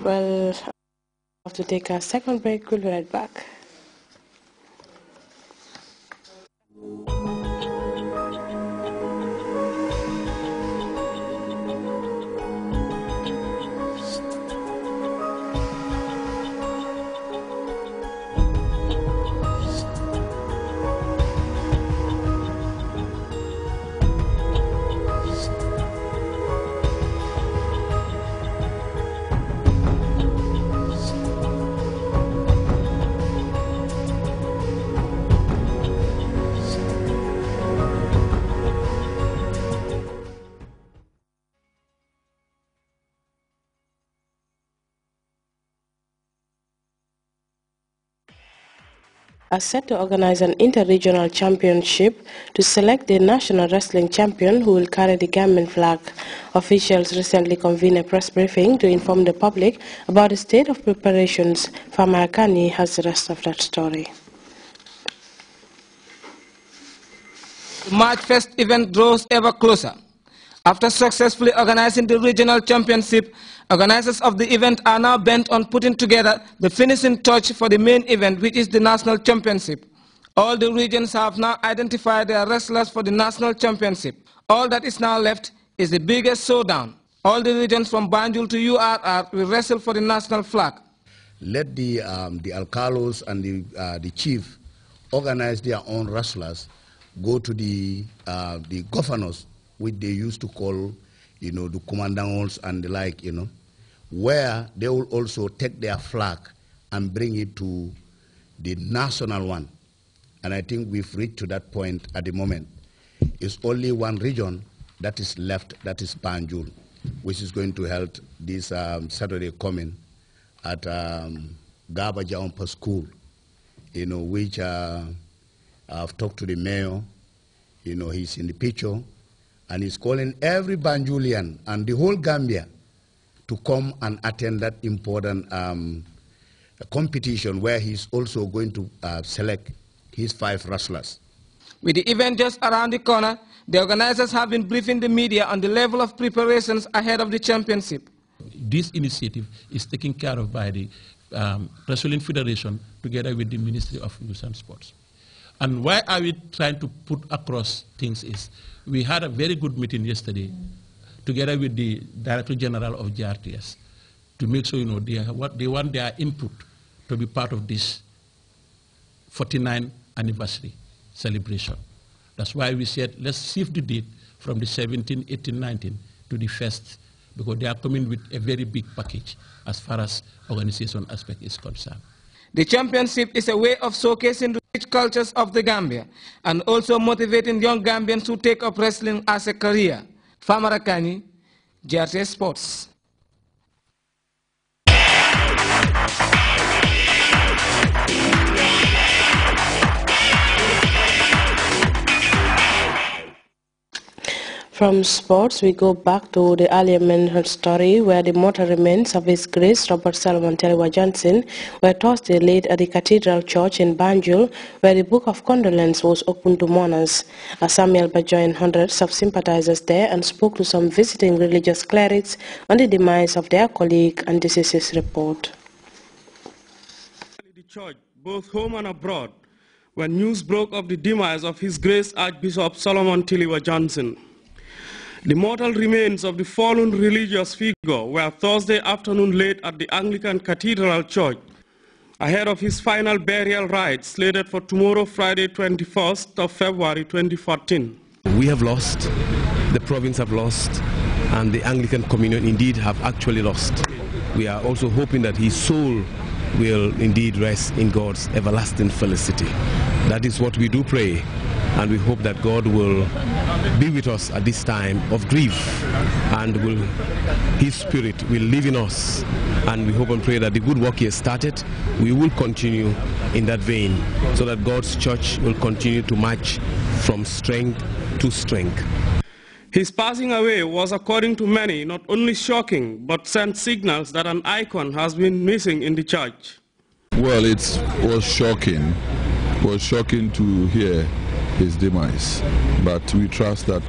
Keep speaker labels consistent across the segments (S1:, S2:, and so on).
S1: Well, I have to take a second break. We'll be right back. Are set to organize an inter-regional championship to select the national wrestling champion who will carry the Gambian flag. Officials recently convened a press briefing to inform the public about the state of preparations. Famarakani has the rest of that story.
S2: The March Fest event draws ever closer. After successfully organizing the regional championship, organizers of the event are now bent on putting together the finishing touch for the main event, which is the national championship. All the regions have now identified their wrestlers for the national championship. All that is now left is the biggest showdown. All the regions from Banjul to URR will wrestle for the national flag.
S3: Let the alcalos and the chief organize their own wrestlers, go to the governors, which they used to call, the commandants and the like, where they will also take their flag and bring it to the national one. And I think we've reached to that point at the moment. It's only one region that is left, that is Banjul, which is going to hold this Saturday coming at Gaba Jaumpa School, which I've talked to the mayor, he's in the picture, and he's calling every Banjulian and the whole Gambia to come and attend that important competition where he's also going to select his 5 wrestlers.
S2: With the event just around the corner, the organizers have been briefing the media on the level of preparations ahead of the championship.
S4: This initiative is taken care of by the Wrestling Federation together with the Ministry of Youth and Sports. And why are we trying to put across things is, we had a very good meeting yesterday together with the Director General of Grts to make sure they want their input to be part of this 49th anniversary celebration. That's why we said let's shift the date from the 17, 18, 19 to the 1st, because they are coming with a very big package as far as organization aspect is concerned.
S2: The championship is a way of showcasing the rich cultures of the Gambia and also motivating young Gambians to take up wrestling as a career. Famarakani, Grts Sports.
S1: From sports, we go back to the earlier mentioned story where the mortal remains of His Grace Robert Solomon Teliwa Johnson were Thursday laid at the Cathedral Church in Banjul, where the Book of Condolence was opened to mourners. Samuel joined hundreds of sympathizers there and spoke to some visiting religious clerics on the demise of their colleague, and this is his report.
S5: The church, both home and abroad, when news broke of the demise of His Grace Archbishop Solomon Teliwa Johnson. The mortal remains of the fallen religious figure were Thursday afternoon laid at the Anglican Cathedral Church, ahead of his final burial rites slated for tomorrow, Friday, 21st of February 2014.
S6: We have lost, the province have lost, and the Anglican Communion indeed have actually lost. We are also hoping that his soul will indeed rest in God's everlasting felicity. That is what we do pray. And we hope that God will be with us at this time of grief, and His Spirit will live in us. And we hope and pray that the good work He has started, we will continue in that vein, so that God's church will continue to march from strength to strength.
S5: His passing away was, according to many, not only shocking, but sent signals that an icon has been missing in the church.
S7: Well, it was shocking. It was shocking to hear his demise, but we trust that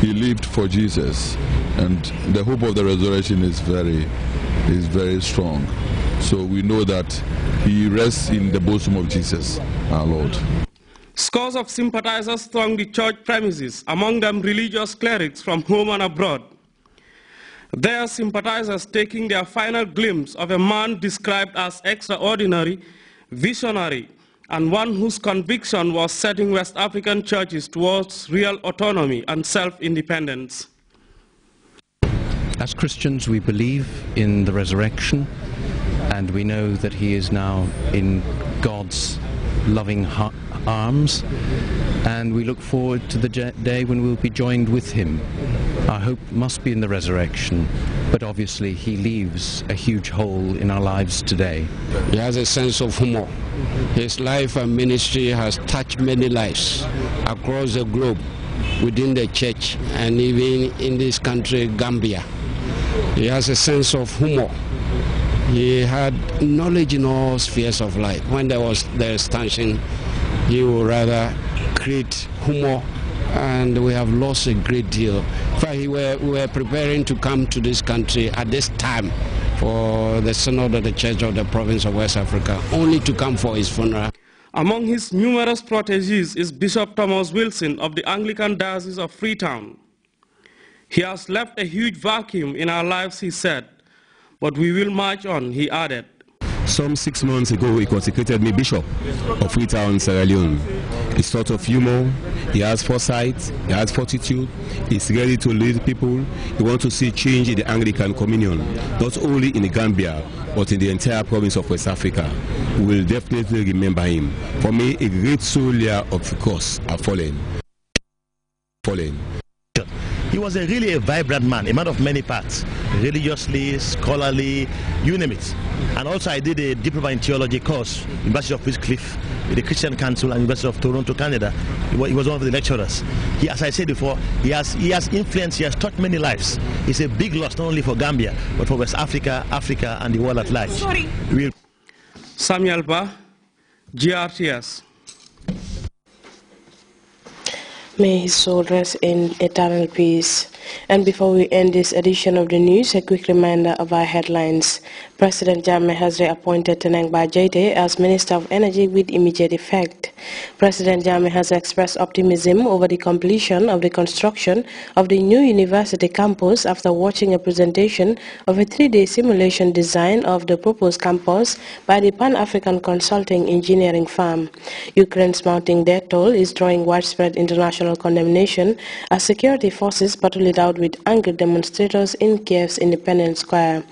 S7: he lived for Jesus, and the hope of the resurrection is very is very strong. So we know that he rests in the bosom of Jesus, our Lord.
S5: Scores of sympathizers thronged the church premises, among them religious clerics from home and abroad. Their sympathizers taking their final glimpse of a man described as extraordinary, visionary, and one whose conviction was setting West African churches towards real autonomy and self-independence.
S8: As Christians, we believe in the resurrection, and we know that he is now in God's loving arms, and we look forward to the day when we'll be joined with him. Our hope must be in the resurrection, but obviously he leaves a huge hole in our lives today.
S9: He has a sense of humor. His life and ministry has touched many lives across the globe, within the church, and even in this country, Gambia. He has a sense of humor. He had knowledge in all spheres of life. When there is tension, he would rather create humor, and we have lost a great deal. In fact, we were preparing to come to this country at this time for the Synod of the Church of the Province of West Africa, only to come for his funeral.
S5: Among his numerous proteges is Bishop Thomas Wilson of the Anglican Diocese of Freetown. He has left a huge vacuum in our lives, he said, but we will march on, he added.
S6: Some 6 months ago, he consecrated me Bishop of Freetown, Sierra Leone. He's sort of humor, he has foresight, he has fortitude, he's ready to lead people. He wants to see change in the Anglican Communion, not only in the Gambia, but in the entire province of West Africa. We will definitely remember him. For me, a great soldier of the cross are fallen.
S10: He was really a vibrant man, a man of many parts, religiously, scholarly, you name it. And also I did a diploma in theology course, University of Wycliffe, with the Christian Council and University of Toronto, Canada. He was one of the lecturers. He, as I said before, he has influenced, he has taught many lives. He's a big loss not only for Gambia, but for West Africa, Africa, and the world at large.
S5: Samuel Ba, GRTS.
S1: May his soul rest in eternal peace. And before we end this edition of the news, a quick reminder of our headlines. President Jammeh has reappointed Teneng Bajete as Minister of Energy with immediate effect. President Jammeh has expressed optimism over the completion of the construction of the new university campus after watching a presentation of a 3-day simulation design of the proposed campus by the Pan-African consulting engineering firm. Ukraine's mounting death toll is drawing widespread international condemnation as security forces battle it out with angry demonstrators in Kiev's Independence Square.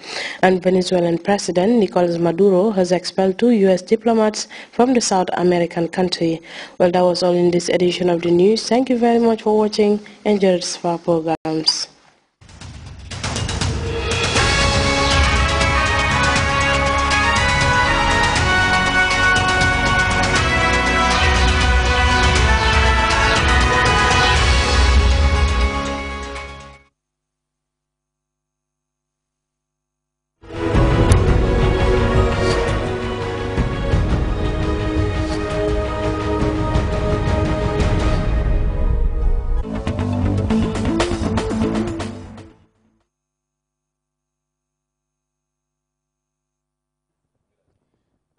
S1: And Venezuelan President Nicolas Maduro has expelled 2 U.S. diplomats from the South American country. Well, that was all in this edition of the news. Thank you very much for watching. Enjoy our programs.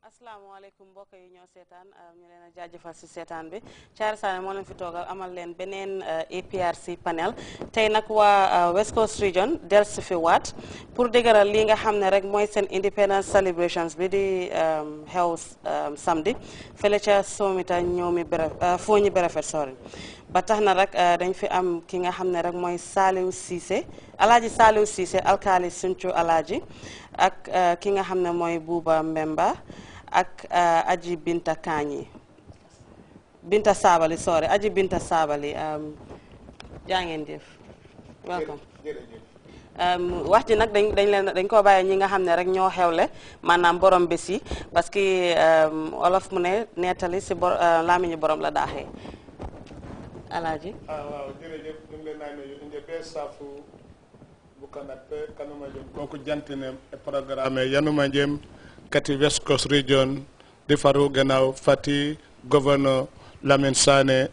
S11: asalaamaaleykum mbokk yi ñoo seetaan ñu leen a jaajëfal si seetaan bi Thiara Sané moo leen fi toogal amal leen beneen APRC panel tey nag waa West Coast Region del si fi waat pour dëgëral li nga xam ne rek mooy seen independence celebrations bi di xew samedi fële ca Somita ñoomi Fooñi Brefet sorry ba tax na rek dañ fi am ki nga xam ne rek mooy Saliou Cissé Alaaji Saliou Cissé alkaali Suncu Alaaji ak ki nga xam ne mooy Buuba Mbemba ak Aji Binta Kanyi Binta Sabali sorry Aji Binta Sabali jaa ngeen jëf welcome wax ji nag dañ ko bàyyi ñi nga xam ne rek ñoo xewle maanaam borom bés yi parce que olof mu ne nettali si laamiñu borom la daaxee Alaaji
S12: waaw jërëjëf ñu ngi leen naa nuyu inde be safu bukanat pe kanuma jëm kooku jantine programme yanuma jëm kati West Coast Region di faru gannaaw Fati gouverneur Lamine Sané